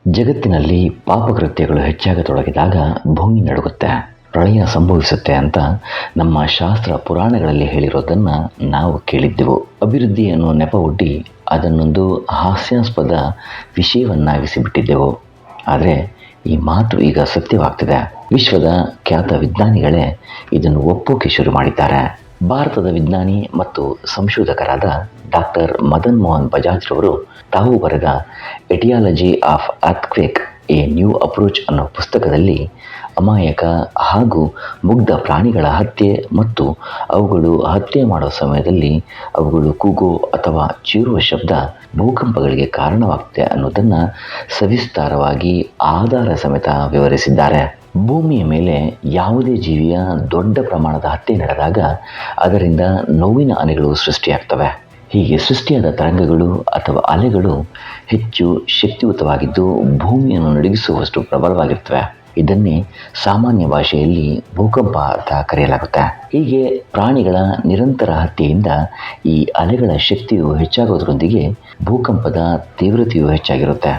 ಜಗತ್ತಿನಲ್ಲಿ ಪಾಪಕೃತ್ಯಗಳು ಹೆಚ್ಚಾಗತೊಡಗಿದಾಗ ಭೂಮಿ ನಡುಗುತ್ತೆ, ಪ್ರಳಯ ಸಂಭವಿಸುತ್ತೆ ಅಂತ ನಮ್ಮ ಶಾಸ್ತ್ರ ಪುರಾಣಗಳಲ್ಲಿ ಹೇಳಿರೋದನ್ನು ನಾವು ಕೇಳಿದ್ದೆವು. ಅಭಿವೃದ್ಧಿಯನ್ನು ನೆಪವೊಡ್ಡಿ ಅದನ್ನೊಂದು ಹಾಸ್ಯಾಸ್ಪದ ವಿಷಯವನ್ನಾಗಿಸಿಬಿಟ್ಟಿದ್ದೆವು. ಆದರೆ ಈ ಮಾತು ಈಗ ಸತ್ಯವಾಗ್ತಿದೆ. ವಿಶ್ವದ ಖ್ಯಾತ ವಿಜ್ಞಾನಿಗಳೇ ಇದನ್ನು ಒಪ್ಪೋಕೆ ಶುರು ಮಾಡಿದ್ದಾರೆ. ಭಾರತದ ವಿಜ್ಞಾನಿ ಮತ್ತು ಸಂಶೋಧಕರಾದ ಡಾಕ್ಟರ್ ಮದನ್ ಮೋಹನ್ ಬಜಾಜ್ರವರು ತಾವು ಬರೆದ ಎಟಿಯಾಲಜಿ ಆಫ್ ಅರ್ಥ್ಕ್ವೇಕ್ ಎ ನ್ಯೂ ಅಪ್ರೋಚ್ ಅನ್ನೋ ಪುಸ್ತಕದಲ್ಲಿ ಅಮಾಯಕ ಹಾಗೂ ಮುಗ್ಧ ಪ್ರಾಣಿಗಳ ಹತ್ಯೆ ಮತ್ತು ಅವುಗಳು ಹತ್ಯೆ ಮಾಡೋ ಸಮಯದಲ್ಲಿ ಅವುಗಳು ಕೂಗೋ ಅಥವಾ ಚೀರುವ ಶಬ್ದ ಭೂಕಂಪಗಳಿಗೆ ಕಾರಣವಾಗುತ್ತೆ ಅನ್ನೋದನ್ನು ಸವಿಸ್ತಾರವಾಗಿ ಆಧಾರ ಸಮೇತ ವಿವರಿಸಿದ್ದಾರೆ. ಭೂಮಿಯ ಮೇಲೆ ಯಾವುದೇ ಜೀವಿಯ ದೊಡ್ಡ ಪ್ರಮಾಣದ ಹತ್ಯೆ ನಡೆದಾಗ ಅದರಿಂದ ನೋವಿನ ಅಲೆಗಳು ಸೃಷ್ಟಿಯಾಗ್ತವೆ. ಹೀಗೆ ಸೃಷ್ಟಿಯಾದ ತರಂಗಗಳು ಅಥವಾ ಅಲೆಗಳು ಹೆಚ್ಚು ಶಕ್ತಿಯುತವಾಗಿದ್ದು ಭೂಮಿಯನ್ನು ನಡುಗಿಸುವಷ್ಟು ಪ್ರಬಲವಾಗಿರ್ತವೆ. ಇದನ್ನೇ ಸಾಮಾನ್ಯ ಭಾಷೆಯಲ್ಲಿ ಭೂಕಂಪ ಅಂತ ಕರೆಯಲಾಗುತ್ತೆ. ಹೀಗೆ ಪ್ರಾಣಿಗಳ ನಿರಂತರ ಹತ್ಯೆಯಿಂದ ಈ ಅಲೆಗಳ ಶಕ್ತಿಯು ಹೆಚ್ಚಾಗೋದ್ರೊಂದಿಗೆ ಭೂಕಂಪದ ತೀವ್ರತೆಯು ಹೆಚ್ಚಾಗಿರುತ್ತೆ.